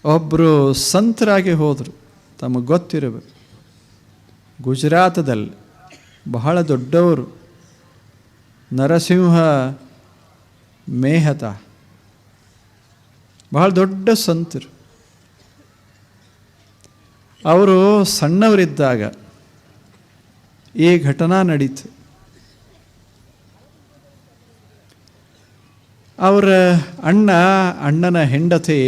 ಒಬ್ಬರು ಸಂತರಾಗಿ ಹೋದರು. ತಮಗೆ ಗೊತ್ತಿರಬೇಕು, ಗುಜರಾತದಲ್ಲಿ ಬಹಳ ದೊಡ್ಡವರು, ನರಸಿಂಹ ಮೇಹತಾ, ಬಹಳ ದೊಡ್ಡ ಸಂತರು. ಅವರು ಸಣ್ಣವರಿದ್ದಾಗ ಈ ಘಟನಾ ನಡೀತು. ಅವರ ಅಣ್ಣನ ಹೆಂಡತಿ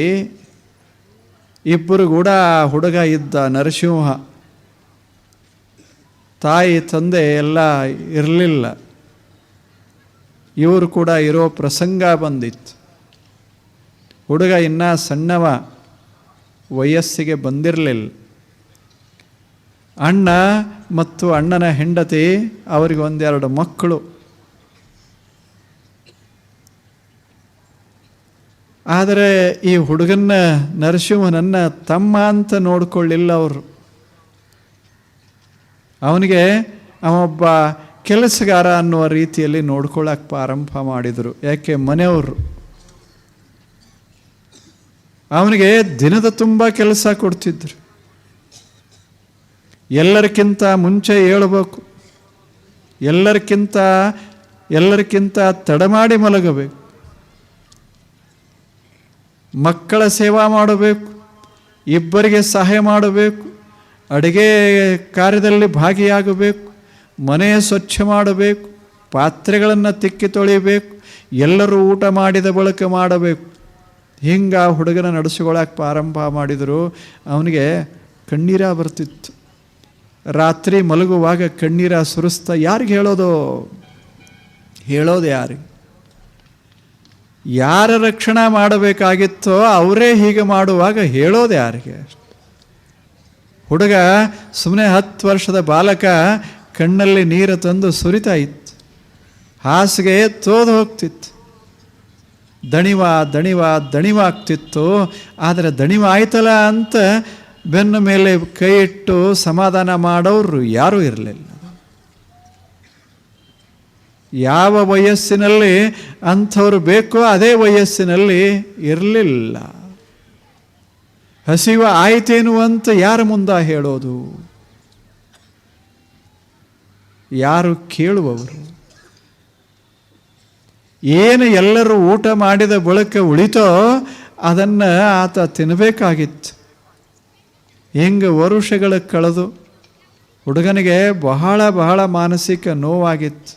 ಇಬ್ಬರು ಕೂಡ ಹುಡುಗ ಇದ್ದ ನರಸಿಂಹ. ತಾಯಿ ತಂದೆ ಎಲ್ಲ ಇರಲಿಲ್ಲ. ಇವರು ಕೂಡ ಇರೋ ಪ್ರಸಂಗ ಬಂದಿತ್ತು. ಹುಡುಗ ಇನ್ನೂ ಸಣ್ಣವ, ವಯಸ್ಸಿಗೆ ಬಂದಿರಲಿಲ್ಲ. ಅಣ್ಣ ಮತ್ತು ಅಣ್ಣನ ಹೆಂಡತಿ, ಅವರಿಗೆ ಒಂದೆರಡು ಮಕ್ಕಳು. ಆದರೆ ಈ ಹುಡುಗನ ನರಸಿಂಹನನ್ನು ತಮ್ಮ ಅಂತ ನೋಡಿಕೊಳ್ಳಿಲ್ಲ ಅವರು. ಅವನಿಗೆ ಅವೊಬ್ಬ ಕೆಲಸಗಾರ ಅನ್ನುವ ರೀತಿಯಲ್ಲಿ ನೋಡ್ಕೊಳ್ಳೋಕೆ ಪ್ರಾರಂಭ ಮಾಡಿದರು. ಯಾಕೆ, ಮನೆಯವರು ಅವನಿಗೆ ದಿನದ ತುಂಬ ಕೆಲಸ ಕೊಡ್ತಿದ್ರು. ಎಲ್ಲರಿಗಿಂತ ಮುಂಚೆ ಏಳಬೇಕು, ಎಲ್ಲರಿಗಿಂತ ತಡ ಮಾಡಿ ಮಲಗಬೇಕು, ಮಕ್ಕಳ ಸೇವಾ ಮಾಡಬೇಕು, ಇಬ್ಬರಿಗೆ ಸಹಾಯ ಮಾಡಬೇಕು, ಅಡುಗೆ ಕಾರ್ಯದಲ್ಲಿ ಭಾಗಿಯಾಗಬೇಕು, ಮನೆ ಸ್ವಚ್ಛ ಮಾಡಬೇಕು, ಪಾತ್ರೆಗಳನ್ನು ತಿಕ್ಕಿ ತೊಳಿಬೇಕು, ಎಲ್ಲರೂ ಊಟ ಮಾಡಿದ ಬಳಿಕ ಮಾಡಬೇಕು. ಹಿಂಗೆ ಆ ಹುಡುಗನ ನಡೆಸ್ಕೊಳ್ಳೋಕೆ ಪ್ರಾರಂಭ ಮಾಡಿದರು. ಅವನಿಗೆ ಕಣ್ಣೀರ ಬರ್ತಿತ್ತು. ರಾತ್ರಿ ಮಲಗುವಾಗ ಕಣ್ಣೀರ ಸುರಿಸ್ತಾ ಯಾರಿಗೆ ಹೇಳೋದು ಯಾರಿಗೆ? ಯಾರ ರಕ್ಷಣೆ ಮಾಡಬೇಕಾಗಿತ್ತೋ ಅವರೇ ಹೀಗೆ ಮಾಡುವಾಗ ಹೇಳೋದು ಯಾರಿಗೆ? ಹುಡುಗ ಸುಮ್ಮನೆ 10 ವರ್ಷದ ಬಾಲಕ ಕಣ್ಣಲ್ಲಿ ನೀರು ತಂದು ಸುರಿತಾ ಇತ್ತು. ಹಾಸಿಗೆ ತೋದು ಹೋಗ್ತಿತ್ತು. ದಣಿವ ಆಗ್ತಿತ್ತು. ಆದರೆ ದಣಿವ ಆಯ್ತಲ್ಲ ಅಂತ ಬೆನ್ನ ಮೇಲೆ ಕೈ ಇಟ್ಟು ಸಮಾಧಾನ ಮಾಡೋರು ಯಾರೂ ಇರಲಿಲ್ಲ. ಯಾವ ವಯಸ್ಸಿನಲ್ಲಿ ಅಂಥವ್ರು ಬೇಕೋ ಅದೇ ವಯಸ್ಸಿನಲ್ಲಿ ಇರಲಿಲ್ಲ. ಹಸಿವ ಆಯ್ತೇನು ಅಂತ ಯಾರ ಮುಂದೆ ಹೇಳೋದು? ಯಾರು ಕೇಳುವವರು? ಏನು ಎಲ್ಲರೂ ಊಟ ಮಾಡಿದ ಬಳಿಕ ಉಳಿತೋ ಅದನ್ನು ಆತ ತಿನ್ನಬೇಕಾಗಿತ್ತು. ಹೆಂಗೆ ವರುಷಗಳ ಕಳೆದು ಹುಡುಗನಿಗೆ ಬಹಳ ಮಾನಸಿಕ ನೋವಾಗಿತ್ತು.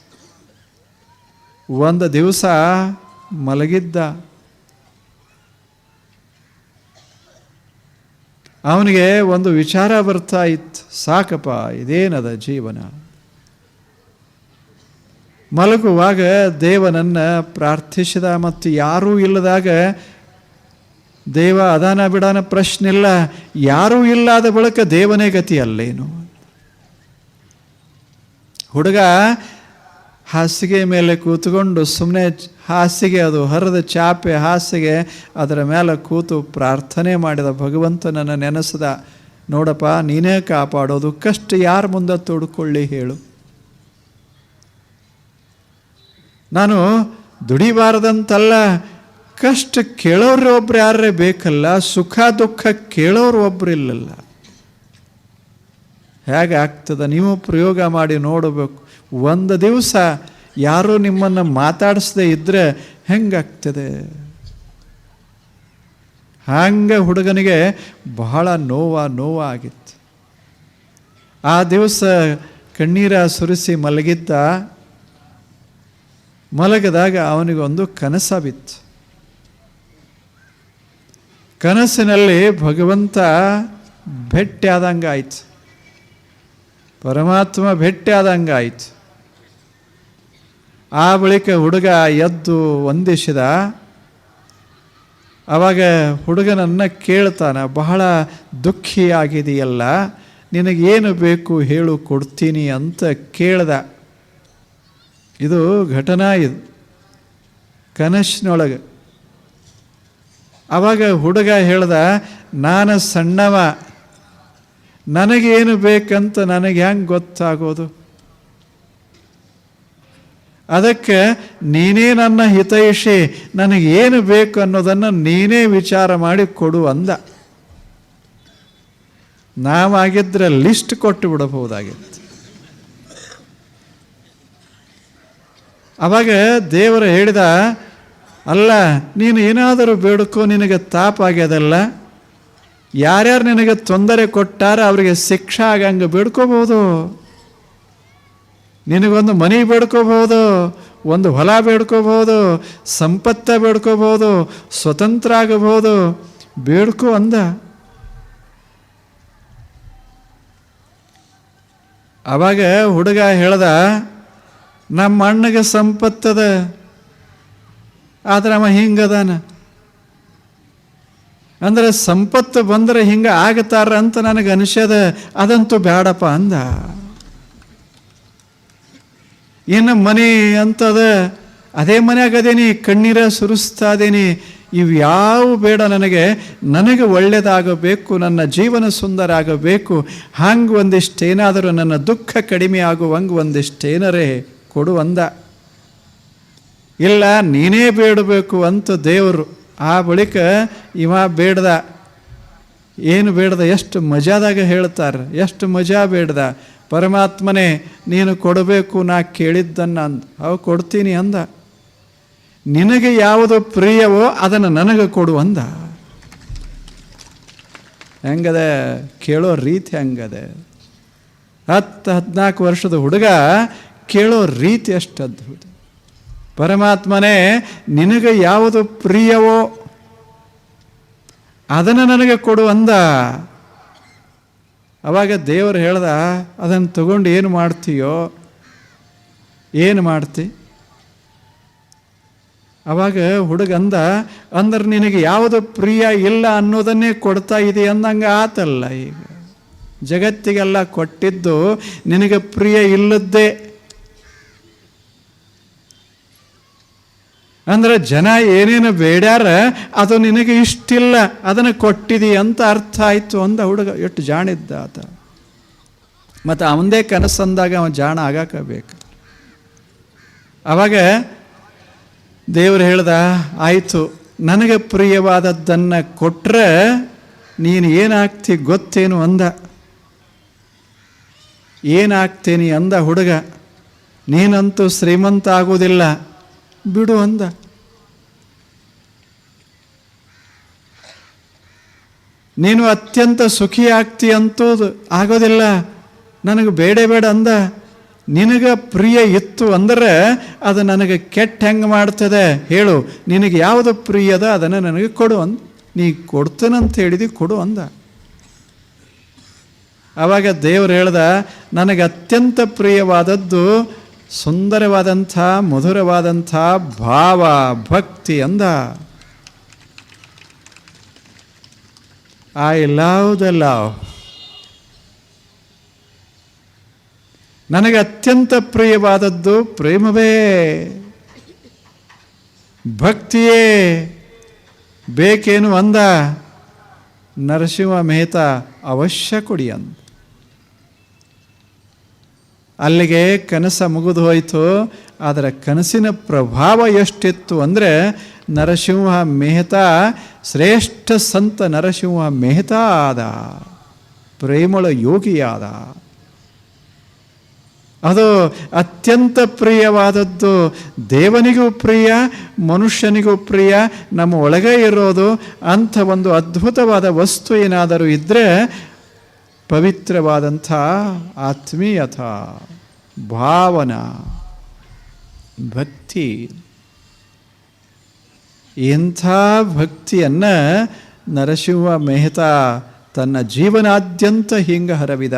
ಒಂದು ದಿವಸ ಮಲಗಿದ್ದ. ಅವನಿಗೆ ಒಂದು ವಿಚಾರ ಬರ್ತಾ ಇತ್ತು, ಸಾಕಪ್ಪ ಇದೇನದ ಜೀವನ. ಮಲಗುವಾಗ ದೇವನನ್ನು ಪ್ರಾರ್ಥಿಸಿದ. ಮತ್ತು ಯಾರೂ ಇಲ್ಲದಾಗ ದೇವ ಅದಾನ ಬಿಡಾನ ಪ್ರಶ್ನೆ ಇಲ್ಲ. ಯಾರೂ ಇಲ್ಲದ ಬಳಿಕ ದೇವನೇ ಗತಿ ಅಲ್ಲೇನು? ಹುಡುಗ ಹಾಸಿಗೆ ಮೇಲೆ ಕೂತ್ಕೊಂಡು ಸುಮ್ಮನೆ ಹಾಸಿಗೆ, ಅದು ಹರಿದ ಚಾಪೆ ಹಾಸಿಗೆ, ಅದರ ಮೇಲೆ ಕೂತು ಪ್ರಾರ್ಥನೆ ಮಾಡಿದ. ಭಗವಂತನನ್ನು ನೆನೆಸಿದ. ನೋಡಪ್ಪ, ನೀನೇ ಕಾಪಾಡೋದು. ಕಷ್ಟ ಯಾರ ಮುಂದೆ ತೋಡ್ಕೊಳ್ಳಿ ಹೇಳು? ನಾನು ದುಡಿಬಾರ್ದಂತಲ್ಲ, ಕಷ್ಟ ಕೇಳೋರು ಒಬ್ರು ಯಾರೇ ಬೇಕಲ್ಲ, ಸುಖ ದುಃಖ ಕೇಳೋರು ಒಬ್ರು ಇಲ್ಲಲ್ಲ. ಹೇಗೆ ಆಗ್ತದೆ? ನೀವು ಪ್ರಯೋಗ ಮಾಡಿ ನೋಡಬೇಕು. ಒಂದು ದಿವಸ ಯಾರೂ ನಿಮ್ಮನ್ನು ಮಾತಾಡಿಸದೇ ಇದ್ದರೆ ಹೆಂಗಾಗ್ತದೆ? ಹಂಗೆ ಹುಡುಗನಿಗೆ ಬಹಳ ನೋವಾಗಿತ್ತು. ಆ ದಿವಸ ಕಣ್ಣೀರ ಸುರಿಸಿ ಮಲಗಿದಾಗ ಅವನಿಗೊಂದು ಕನಸ ಬಿತ್ತು. ಕನಸಿನಲ್ಲಿ ಭಗವಂತ ಭೇಟಿಯಾದಂಗಾಯ್ತು, ಪರಮಾತ್ಮ ಭೇಟಿಯಾದಂಗಾಯ್ತು. ಆ ಬಳಿಕ ಹುಡುಗ ಎದ್ದು ವಂದಿಸಿದ. ಆವಾಗ ಹುಡುಗನನ್ನು ಕೇಳ್ತಾನೆ, ಬಹಳ ದುಃಖಿಯಾಗಿದೆಯಲ್ಲ, ನಿನಗೇನು ಬೇಕು ಹೇಳು, ಕೊಡ್ತೀನಿ ಅಂತ ಕೇಳ್ದ. ಇದು ಘಟನಾ, ಇದು ಕನಸಿನೊಳಗೆ. ಆವಾಗ ಹುಡುಗ ಹೇಳ್ದ, ನಾನು ಸಣ್ಣವ, ನನಗೇನು ಬೇಕಂತ ನನಗೆ ಹೆಂಗೆ ಗೊತ್ತಾಗೋದು? ಅದಕ್ಕೆ ನೀನೇ ನನ್ನ ಹಿತೈಷಿ, ನನಗೇನು ಬೇಕು ಅನ್ನೋದನ್ನು ನೀನೇ ವಿಚಾರ ಮಾಡಿ ಕೊಡು ಅಂದ. ನಾವಾಗಿದ್ದರೆ ಲಿಸ್ಟ್ ಕೊಟ್ಟು ಬಿಡಬಹುದಾಗಿತ್ತು. ಅವಾಗ ದೇವರು ಹೇಳಿದ, ಅಲ್ಲ ನೀನು ಏನಾದರೂ ಬೇಡ್ಕೋ, ನಿನಗೆ ತಾಪಾಗ್ಯದಲ್ಲ, ಯಾರ್ಯಾರು ನಿನಗೆ ತೊಂದರೆ ಕೊಟ್ಟಾರ ಅವರಿಗೆ ಶಿಕ್ಷೆ ಆಗಂಗೆ ಬೇಡ್ಕೋಬಹುದು. ನಿನಗೊಂದು ಮನೆ ಬೇಡ್ಕೋಬಹುದು, ಒಂದು ಹೊಲ ಬೇಡ್ಕೋಬಹುದು, ಸಂಪತ್ತ ಬೇಡ್ಕೋಬಹುದು, ಸ್ವತಂತ್ರ ಆಗಬಹುದು, ಬೇಡ್ಕೋ ಅಂದ. ಅವಾಗ ಹುಡುಗ ಹೇಳ್ದ, ನಮ್ಮ ಅಣ್ಣಗೆ ಸಂಪತ್ತದ, ಆದ್ರೆ ಅವ ಹಿಂಗದಾನ, ಅಂದ್ರೆ ಸಂಪತ್ತು ಬಂದರೆ ಹಿಂಗೆ ಆಗತಾರ ಅಂತ ನನಗೆ ಅನಿಸ್ಯದ, ಅದಂತೂ ಬೇಡಪ್ಪ ಅಂದ. ಇನ್ನು ಮನೆ ಅಂತದ, ಅದೇ ಮನ್ಯಾಗ ಅದೇನಿ, ಕಣ್ಣೀರ ಸುರಿಸ್ತಾ ಇದೇನಿ, ಇವ್ಯಾವು ಬೇಡ ನನಗೆ ಒಳ್ಳೆಯದಾಗಬೇಕು, ನನ್ನ ಜೀವನ ಸುಂದರ ಆಗಬೇಕು, ಹಂಗೆ ಒಂದಿಷ್ಟೇನಾದರೂ ನನ್ನ ದುಃಖ ಕಡಿಮೆ ಆಗುವಂಗೆ ಒಂದಿಷ್ಟೇನರೇ ಕೊಡು ಅಂದ. ಇಲ್ಲ ನೀನೇ ಬೇಡಬೇಕು ಅಂತ ದೇವರು. ಆ ಬಳಿಕ ಇವ ಬೇಡ್ದ. ಏನು ಬೇಡ್ದ? ಎಷ್ಟು ಮಜಾದಾಗ ಹೇಳ್ತಾರೆ, ಎಷ್ಟು ಮಜಾ ಬೇಡ್ದ. ಪರಮಾತ್ಮನೇ ನೀನು ಕೊಡಬೇಕು, ನಾ ಕೇಳಿದ್ದನ್ನು ಅಂದ. ಅವು ಕೊಡ್ತೀನಿ ಅಂದ. ನಿನಗೆ ಯಾವುದು ಪ್ರಿಯವೋ ಅದನ್ನು ನನಗೆ ಕೊಡು ಅಂದ. ಹೆಂಗದೆ ಕೇಳೋ ರೀತಿ, ಹೆಂಗದೆ 10-14 ವರ್ಷದ ಹುಡುಗ ಕೇಳೋ ರೀತಿ ಎಷ್ಟು ಅದ್ಭುತ. ಪರಮಾತ್ಮನೇ ನಿನಗೆ ಯಾವುದು ಪ್ರಿಯವೋ ಅದನ್ನು ನನಗೆ ಕೊಡು ಅಂದ. ಅವಾಗ ದೇವರು ಹೇಳ್ದ, ಅದನ್ನು ತಗೊಂಡು ಏನು ಮಾಡ್ತೀಯೋ, ಏನು ಮಾಡ್ತಿ? ಅವಾಗ ಹುಡುಗ ಅಂದ, ಅಂದ್ರೆ ನಿನಗೆ ಯಾವುದು ಪ್ರಿಯ ಇಲ್ಲ ಅನ್ನೋದನ್ನೇ ಕೊಡ್ತಾ ಇದೆ ಅಂದಂಗೆ ಆತಲ್ಲ. ಈಗ ಜಗತ್ತಿಗೆಲ್ಲ ಕೊಟ್ಟಿದ್ದು ನಿನಗೆ ಪ್ರಿಯ ಇಲ್ಲದ್ದೇ. ಅಂದ್ರೆ ಜನ ಏನೇನು ಬೇಡ್ಯಾರ ಅದು ನಿನಗೆ ಇಷ್ಟಿಲ್ಲ, ಅದನ್ನು ಕೊಟ್ಟಿದಿ ಅಂತ ಅರ್ಥ ಆಯಿತು ಅಂದ ಹುಡುಗ. ಎಷ್ಟು ಜಾಣಿದ್ದ ಆತ. ಮತ್ತು ಅವನದೇ ಕನಸಂದಾಗ ಅವನು ಜಾಣ ಆಗಾಕಬೇಕು. ಅವಾಗ ದೇವರು ಹೇಳ್ದ, ಆಯಿತು, ನನಗೆ ಪ್ರಿಯವಾದದ್ದನ್ನು ಕೊಟ್ಟರೆ ನೀನು ಏನಾಗ್ತಿ ಗೊತ್ತೇನು ಅಂದ. ಏನಾಗ್ತೇನಿ ಅಂದ ಹುಡುಗ. ನೀನಂತೂ ಶ್ರೀಮಂತ ಆಗೋದಿಲ್ಲ ಬಿಡು ಅಂದ. ನೀನು ಅತ್ಯಂತ ಸುಖಿ ಆಗ್ತಿ ಅಂತೋದು ಆಗೋದಿಲ್ಲ, ನನಗೆ ಬೇಡ ಅಂದ. ನಿನಗೆ ಪ್ರಿಯ ಇತ್ತು ಅಂದರೆ ಅದು ನನಗೆ ಕೆಟ್ಟ ಹೆಂಗೆ ಮಾಡ್ತದೆ ಹೇಳು, ನಿನಗೆ ಯಾವುದು ಪ್ರಿಯದ ಅದನ್ನು ನನಗೆ ಕೊಡು ಅಂದ. ನೀ ಕೊಡ್ತೇನಂತ ಹೇಳಿದಿ, ಕೊಡು ಅಂದ. ಆವಾಗ ದೇವರು ಹೇಳ್ದ, ನನಗೆ ಅತ್ಯಂತ ಪ್ರಿಯವಾದದ್ದು ಸುಂದರವಾದಂಥ ಮಧುರವಾದಂಥ ಭಾವ ಭಕ್ತಿ ಅಂದ. I love the love. ನನಗೆ ಅತ್ಯಂತ ಪ್ರಿಯವಾದದ್ದು ಪ್ರೇಮವೇ, ಭಕ್ತಿಯೇ ಬೇಕೇನು ಅಂದ. ನರಸಿಂಹ ಮೆಹ್ತಾ ಅವಶ್ಯ ಕೊಡಿ ಅಂದ. ಅಲ್ಲಿಗೆ ಕನಸ ಮುಗಿದು ಹೋಯಿತು. ಅದರ ಕನಸಿನ ಪ್ರಭಾವ ಎಷ್ಟಿತ್ತು ಅಂದರೆ, ನರಸಿಂಹ ಮೆಹ್ತಾ ಶ್ರೇಷ್ಠ ಸಂತ ನರಸಿಂಹ ಮೆಹ್ತಾ ಆದ, ಪ್ರೇಮಳ ಯೋಗಿಯಾದ. ಅದು ಅತ್ಯಂತ ಪ್ರಿಯವಾದದ್ದು, ದೇವನಿಗೂ ಪ್ರಿಯ, ಮನುಷ್ಯನಿಗೂ ಪ್ರಿಯ, ನಮ್ಮ ಒಳಗೆ ಇರೋದು. ಅಂಥ ಒಂದು ಅದ್ಭುತವಾದ ವಸ್ತು ಏನಾದರೂ ಇದ್ದರೆ ಪವಿತ್ರವಾದಂಥ ಆತ್ಮೀಯತ, ಭಾವನಾ, ಭಕ್ತಿ. ಇಂಥ ಭಕ್ತಿಯನ್ನು ನರಸಿಂಹ ಮೆಹ್ತಾ ತನ್ನ ಜೀವನಾದ್ಯಂತ ಹಿಂಗೆ ಹರವಿದ.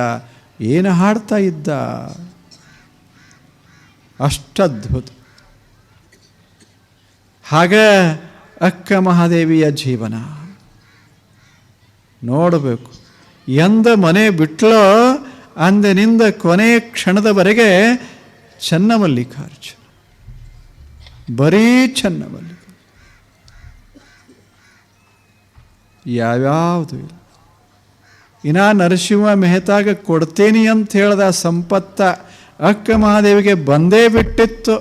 ಏನು ಹಾಡ್ತಾ ಇದ್ದ, ಅಷ್ಟದ್ಭುತ. ಹಾಗ ಅಕ್ಕ ಮಹಾದೇವಿಯ ಜೀವನ ನೋಡಬೇಕು. ಎಂದ ಮನೆ ಬಿಟ್ಲೋ ಅಂದಿನಿಂದ ಕೊನೆಯ ಕ್ಷಣದವರೆಗೆ ಚನ್ನಮಲ್ಲಿಕಾರ್ಜುನ, ಬರೀ ಚನ್ನಮಲ್ಲಿಕಾರ್ಜುನ, ಯಾವ್ಯಾವುದು ಇಲ್ಲ. ಇನ್ನು ನರಸಿಂಹ ಮೆಹ್ತಾಗ ಕೊಡ್ತೇನೆ ಅಂತ ಹೇಳ್ದ ಸಂಪತ್ತ ಅಕ್ಕ ಮಹಾದೇವಿಗೆ ಬಂದೇ ಬಿಟ್ಟಿತ್ತು.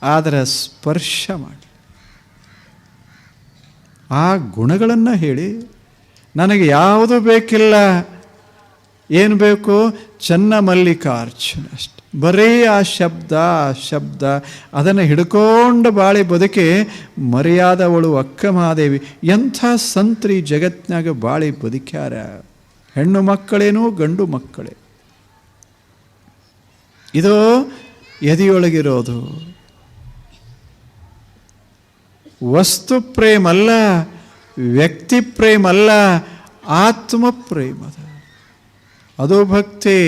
ಆದರೆ ಸ್ಪರ್ಶ ಮಾಡಿ ಆ ಗುಣಗಳನ್ನು ಹೇಳಿ ನನಗೆ ಯಾವುದು ಬೇಕಿಲ್ಲ. ಏನು ಬೇಕು? ಚನ್ನಮಲ್ಲಿಕಾರ್ಜುನ ಅಷ್ಟೆ. ಬರೀ ಆ ಶಬ್ದ ಅದನ್ನು ಹಿಡ್ಕೊಂಡು ಬಾಳಿ ಬದುಕಿ ಮರ್ಯಾದವಳು ಅಕ್ಕ ಮಹಾದೇವಿ. ಎಂಥ ಸಂತ್ರಿ ಜಗತ್ನಾಗ ಬಾಳಿ ಬದುಕ್ಯಾರ. ಹೆಣ್ಣು ಮಕ್ಕಳೇನೋ ಗಂಡು ಮಕ್ಕಳೇ. ಇದು ಎದೆಯೊಳಗಿರೋದು ವಸ್ತು ಪ್ರೇಮ ಅಲ್ಲ, ವ್ಯಕ್ತಿ ಪ್ರೇಮ ಅಲ್ಲ, ಆತ್ಮ ಪ್ರೇಮದ ಅದು ಭಕ್ತಿ.